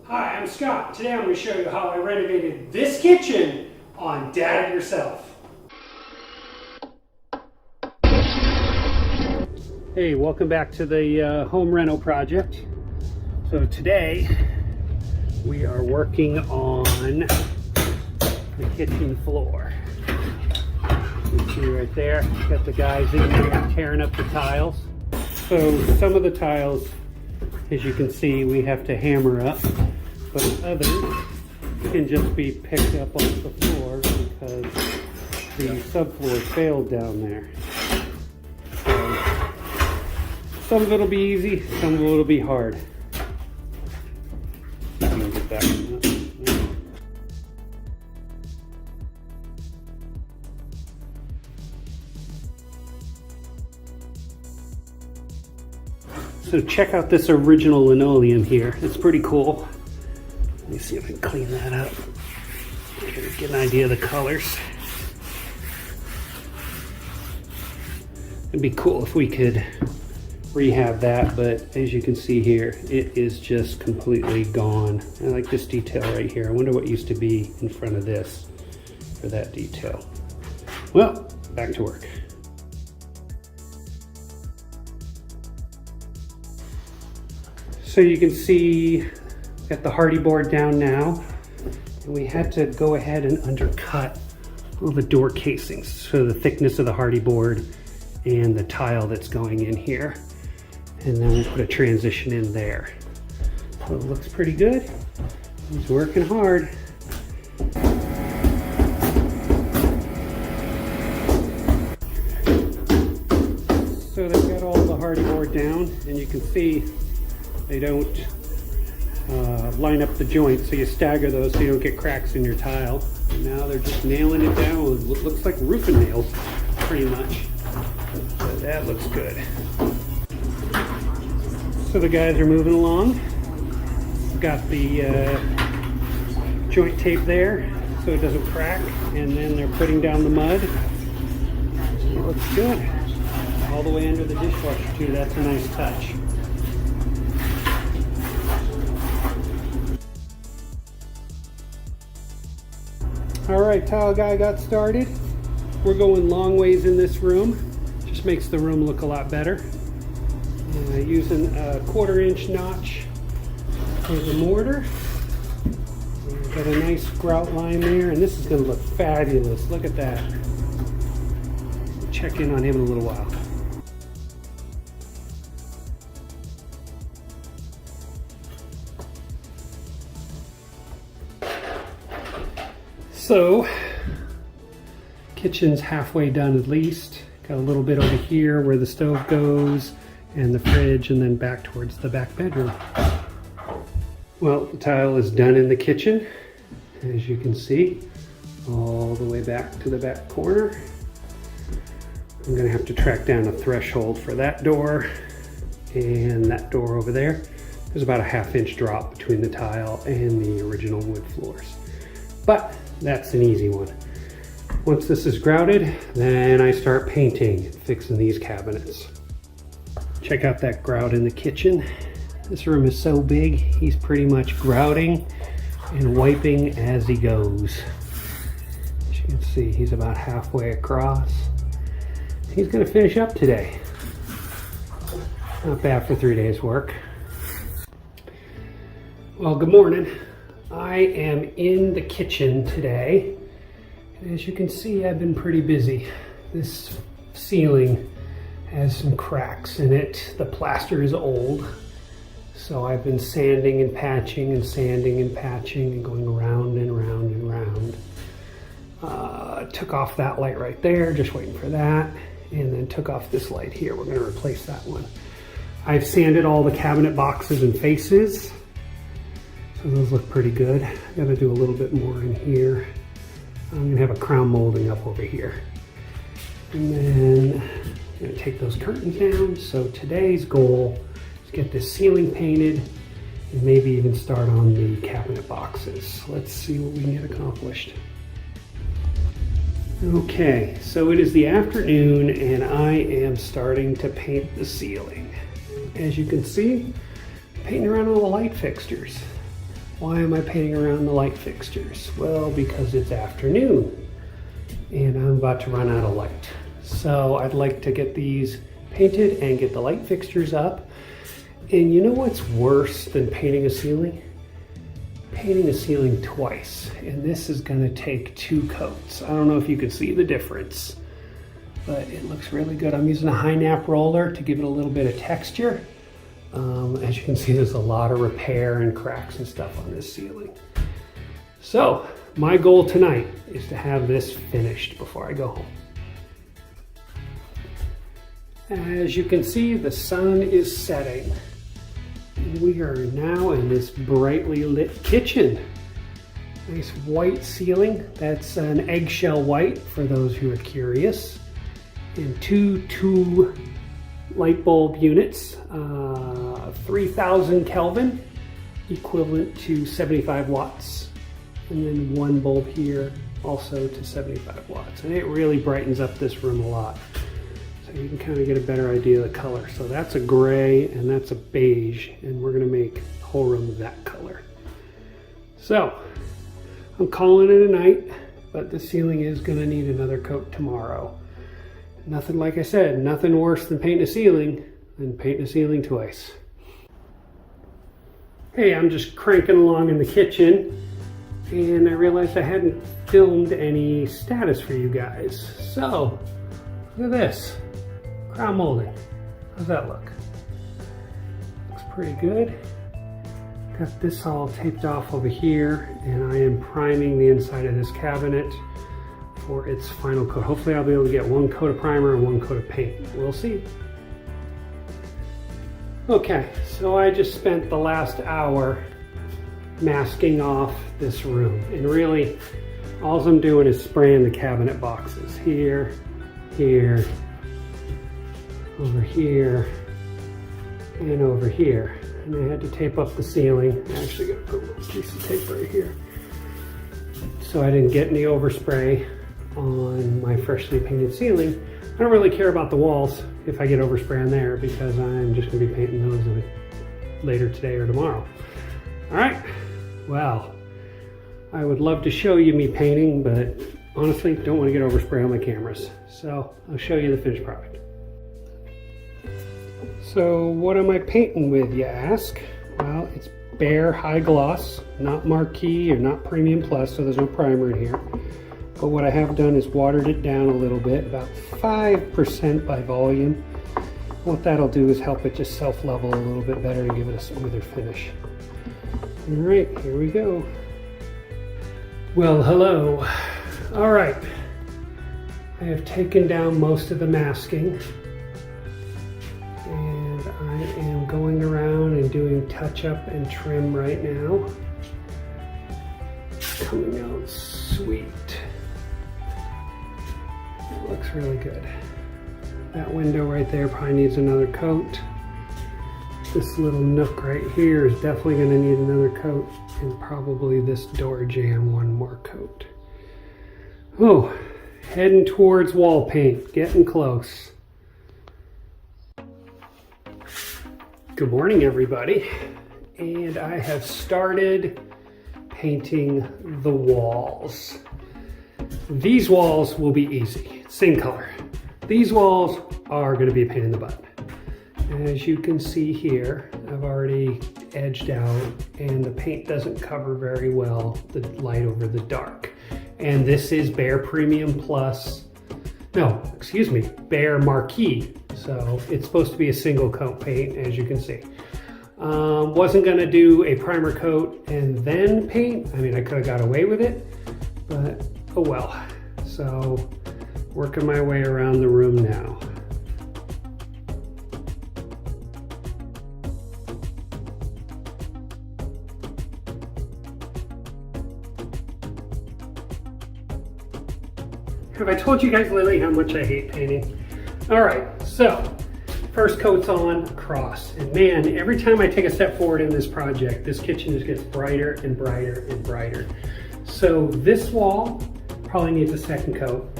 Hi, I'm Scott. Today I'm going to show you how I renovated this kitchen on Dad It Yourself. Hey, welcome back to the home reno project. So today we are working on the kitchen floor. You can see right there, got the guys in there tearing up the tiles. So some of the tiles, as you can see, we have to hammer up, but others can just be picked up off the floor because the subfloor failed down there. So some of it will be easy, some of it will be hard. You can get that one up. So check out this original linoleum here. It's pretty cool. Let me see if I can clean that up. Get an idea of the colors. It'd be cool if we could rehab that, but as you can see here, it is just completely gone. I like this detail right here. I wonder what used to be in front of this for that detail. Well, back to work. So you can see, got the hardy board down now, and we had to go ahead and undercut all the door casings, so the thickness of the hardy board and the tile that's going in here. And then we'll put a transition in there. So it looks pretty good. He's working hard. So they've got all the hardy board down, and you can see they don't line up the joints, so you stagger those so you don't get cracks in your tile. And now they're just nailing it down. It looks like roofing nails, pretty much. So that looks good. So the guys are moving along. Got the joint tape there so it doesn't crack, and then they're putting down the mud. It looks good. All the way under the dishwasher too. That's a nice touch. Alright, tile guy got started. We're going long ways in this room. Just makes the room look a lot better. Using a 1/4-inch notch for the mortar. Got a nice grout line there, and this is going to look fabulous. Look at that. We'll check in on him in a little while. So, kitchen's halfway done at least. Got a little bit over here where the stove goes and the fridge, and then back towards the back bedroom. Well, the tile is done in the kitchen, as you can see, all the way back to the back corner. I'm gonna have to track down a threshold for that door and that door over there. There's about a 1/2-inch drop between the tile and the original wood floors. But that's an easy one. Once this is grouted, then I start painting, fixing these cabinets. Check out that grout in the kitchen. This room is so big, he's pretty much grouting and wiping as he goes. As you can see, he's about halfway across. He's gonna finish up today. Not bad for 3 days work. Well, good morning. I am in the kitchen today. And as you can see, I've been pretty busy. This ceiling has some cracks in it. The plaster is old. So I've been sanding and patching and sanding and patching and going around and around and around. Took off that light right there, just waiting for that. And then took off this light here. We're gonna replace that one. I've sanded all the cabinet boxes and faces. So those look pretty good. I gotta do a little bit more in here. I'm gonna have a crown molding up over here. And then I'm gonna take those curtains down. So today's goal is get this ceiling painted and maybe even start on the cabinet boxes. Let's see what we can get accomplished. Okay, so it is the afternoon and I am starting to paint the ceiling. As you can see, painting around all the light fixtures. Why am I painting around the light fixtures? Well, because it's afternoon and I'm about to run out of light. So I'd like to get these painted and get the light fixtures up. And you know what's worse than painting a ceiling? Painting a ceiling twice. And this is gonna take 2 coats. I don't know if you can see the difference, but it looks really good. I'm using a high nap roller to give it a little bit of texture. As you can see, there's a lot of repair and cracks and stuff on this ceiling. So my goal tonight is to have this finished before I go home. As you can see, the sun is setting. We are now in this brightly lit kitchen. Nice white ceiling. That's an eggshell white for those who are curious. And two light bulb units, 3000 Kelvin, equivalent to 75 watts. And then 1 bulb here, also to 75 watts. And it really brightens up this room a lot. So you can kind of get a better idea of the color. So that's a gray and that's a beige, and we're gonna make the whole room that color. So I'm calling it a night, but the ceiling is gonna need another coat tomorrow. Nothing, like I said, nothing worse than painting a ceiling than painting a ceiling twice. Hey, I'm just cranking along in the kitchen and I realized I hadn't filmed any status for you guys. So, look at this, crown molding. How's that look? Looks pretty good. Got this all taped off over here and I am priming the inside of this cabinet for its final coat. Hopefully I'll be able to get 1 coat of primer and 1 coat of paint. We'll see. Okay, so I just spent the last hour masking off this room. And really, all I'm doing is spraying the cabinet boxes. Here, here, over here, and over here. And I had to tape up the ceiling. I actually got to put a little piece of tape right here, so I didn't get any overspray on my freshly painted ceiling. I don't really care about the walls if I get overspray on there, because I'm just gonna be painting those later today or tomorrow. All right, well, I would love to show you me painting, but honestly, don't want to get overspray on my cameras. So I'll show you the finished product. So what am I painting with, you ask? Well, it's bare high gloss, not marquee or not premium plus, so there's no primer in here. But what I have done is watered it down a little bit, about 5% by volume. What that'll do is help it just self-level a little bit better and give it a smoother finish. All right, here we go. Well, hello. All right, I have taken down most of the masking, and I am going around and doing touch-up and trim right now. Coming out sweet. Looks really good. That window right there probably needs another coat. This little nook right here is definitely going to need another coat, and probably this door jamb 1 more coat. Oh, heading towards wall paint, getting close. Good morning, everybody. And I have started painting the walls. These walls will be easy, same color. These walls are going to be a pain in the butt. As you can see here, I've already edged out, and the paint doesn't cover very well the light over the dark. And this is Bare Premium Plus, no, excuse me, Bare Marquee. So it's supposed to be a single coat paint, as you can see. Wasn't going to do a primer coat and then paint. I mean, I could have got away with it, but oh well. So working my way around the room now. Have I told you guys lately how much I hate painting? All right, so first coat's on across, and man, every time I take a step forward in this project, this kitchen just gets brighter and brighter and brighter. So this wall probably needs a second coat,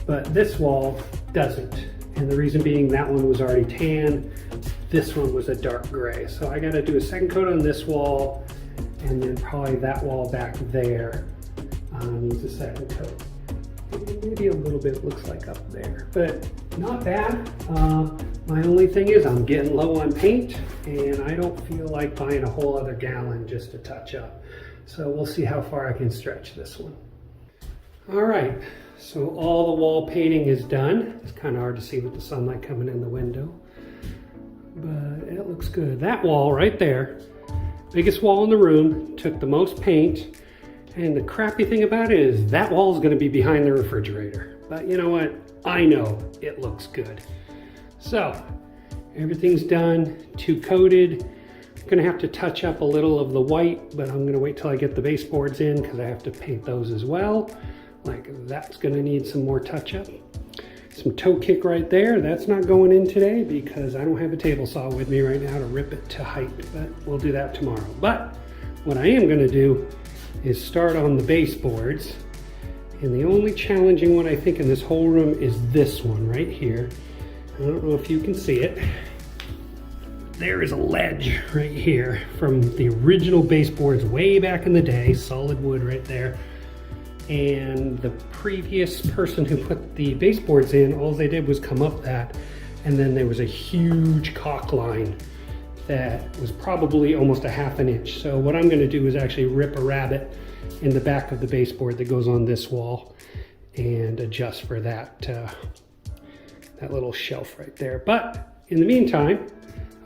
but this wall doesn't. And the reason being, that one was already tan, this one was a dark gray. So I gotta do a second coat on this wall, and then probably that wall back there needs a second coat. Maybe a little bit looks like up there, but not bad. My only thing is I'm getting low on paint, and I don't feel like buying a whole other gallon just to touch up. So we'll see how far I can stretch this one. All right, so all the wall painting is done. It's kind of hard to see with the sunlight coming in the window, but it looks good. That wall right there, biggest wall in the room, took the most paint. And the crappy thing about it is that wall is going to be behind the refrigerator. But you know what? I know it looks good. So everything's done, 2 coated. I'm going to have to touch up a little of the white, but I'm going to wait till I get the baseboards in because I have to paint those as well. Like that's going to need some more touch up. Some toe kick right there. That's not going in today because I don't have a table saw with me right now to rip it to height, but we'll do that tomorrow. But what I am going to do is start on the baseboards, and the only challenging one I think in this whole room is this one right here. I don't know if you can see it. There is a ledge right here from the original baseboards way back in the day, solid wood right there. And the previous person who put the baseboards in, all they did was come up that, and then there was a huge caulk line that was probably almost a ½ an inch. So what I'm going to do is actually rip a rabbet in the back of the baseboard that goes on this wall and adjust for that, that little shelf right there. But in the meantime,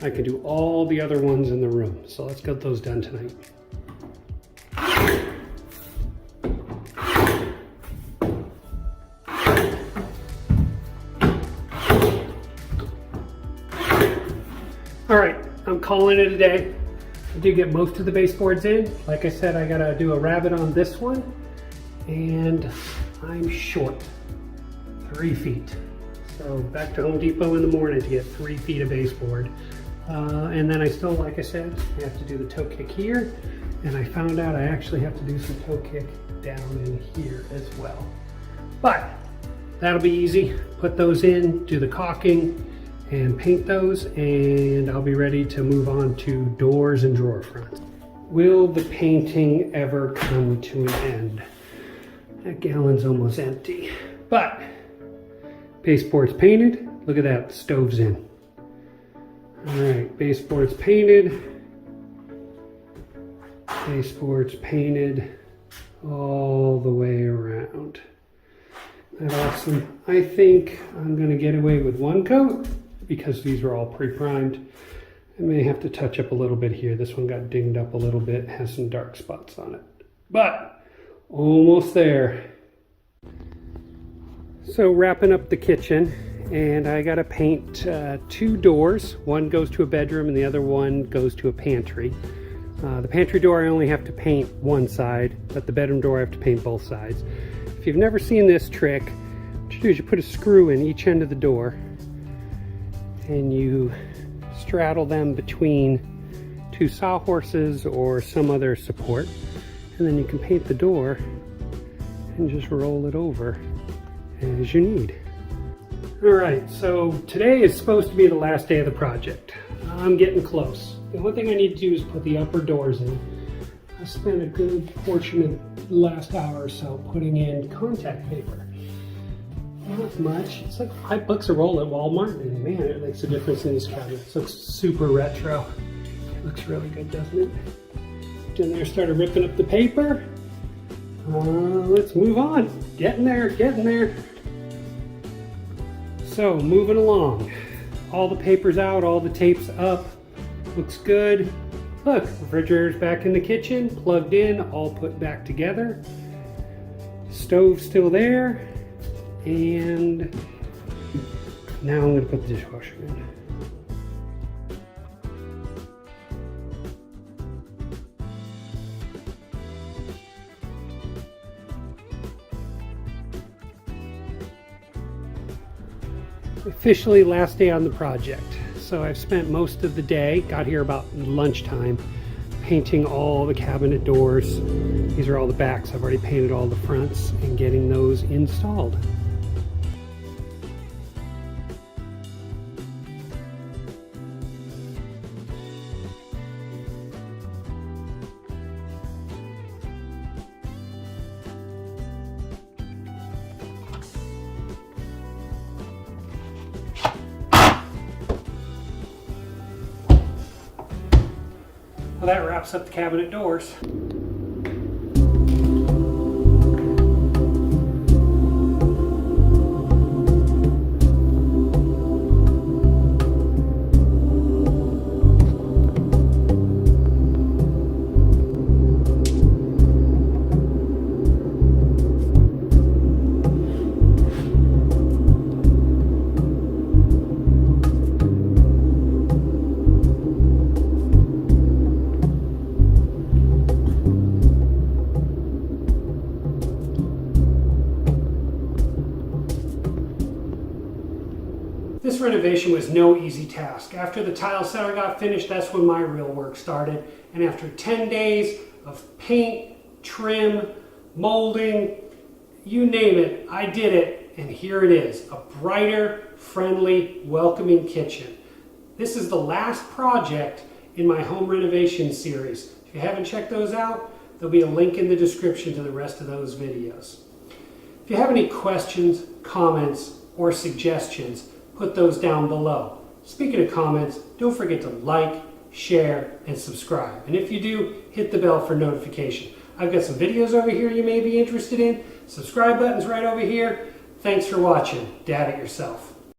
I can do all the other ones in the room. So let's get those done tonight. All right. I'm calling it a day. I did get most of the baseboards in. Like I said, I gotta do a rabbet on this one, and I'm short 3 feet. So back to Home Depot in the morning to get 3 feet of baseboard. And then I still, like I said, I have to do the toe kick here, and I found out I actually have to do some toe kick down in here as well. But that'll be easy. Put those in, do the caulking, and paint those, and I'll be ready to move on to doors and drawer fronts. Will the painting ever come to an end? That gallon's almost empty, but baseboard's painted. Look at that, the stove's in. All right, baseboard's painted. Baseboard's painted all the way around. That's awesome. I think I'm gonna get away with 1 coat, because these are all pre-primed. I may have to touch up a little bit here. This one got dinged up a little bit, has some dark spots on it, but almost there. So wrapping up the kitchen, and I gotta paint 2 doors. One goes to a bedroom and the other one goes to a pantry. The pantry door I only have to paint one side, but the bedroom door I have to paint both sides. If you've never seen this trick, what you do is you put a screw in each end of the door, and you straddle them between 2 sawhorses or some other support, and then you can paint the door and just roll it over as you need. All right, so today is supposed to be the last day of the project. I'm getting close. The only thing I need to do is put the upper doors in. I spent a good portion of the last hour or so putting in contact paper. Not much. It's like $5 a roll at Walmart, and man, it makes a difference in these cabinets. It looks super retro. It looks really good, doesn't it? In there, started ripping up the paper. Let's move on. Getting there, getting there. So moving along. All the paper's out, all the tape's up. Looks good. Look, refrigerator's back in the kitchen, plugged in, all put back together. Stove's still there. And now I'm going to put the dishwasher in. Officially last day on the project. So I've spent most of the day, got here about lunchtime, painting all the cabinet doors. These are all the backs. I've already painted all the fronts and getting those installed. that wraps up the cabinet doors. This renovation was no easy task. After the tile setter got finished, that's when my real work started. And after 10 days of paint, trim, molding, you name it, I did it. And here it is, a brighter, friendly, welcoming kitchen. This is the last project in my home renovation series. If you haven't checked those out, there'll be a link in the description to the rest of those videos. If you have any questions, comments, or suggestions, put those down below. Speaking of comments, don't forget to like, share, and subscribe. And if you do, hit the bell for notification. I've got some videos over here you may be interested in. Subscribe button's right over here. Thanks for watching. Dad it yourself.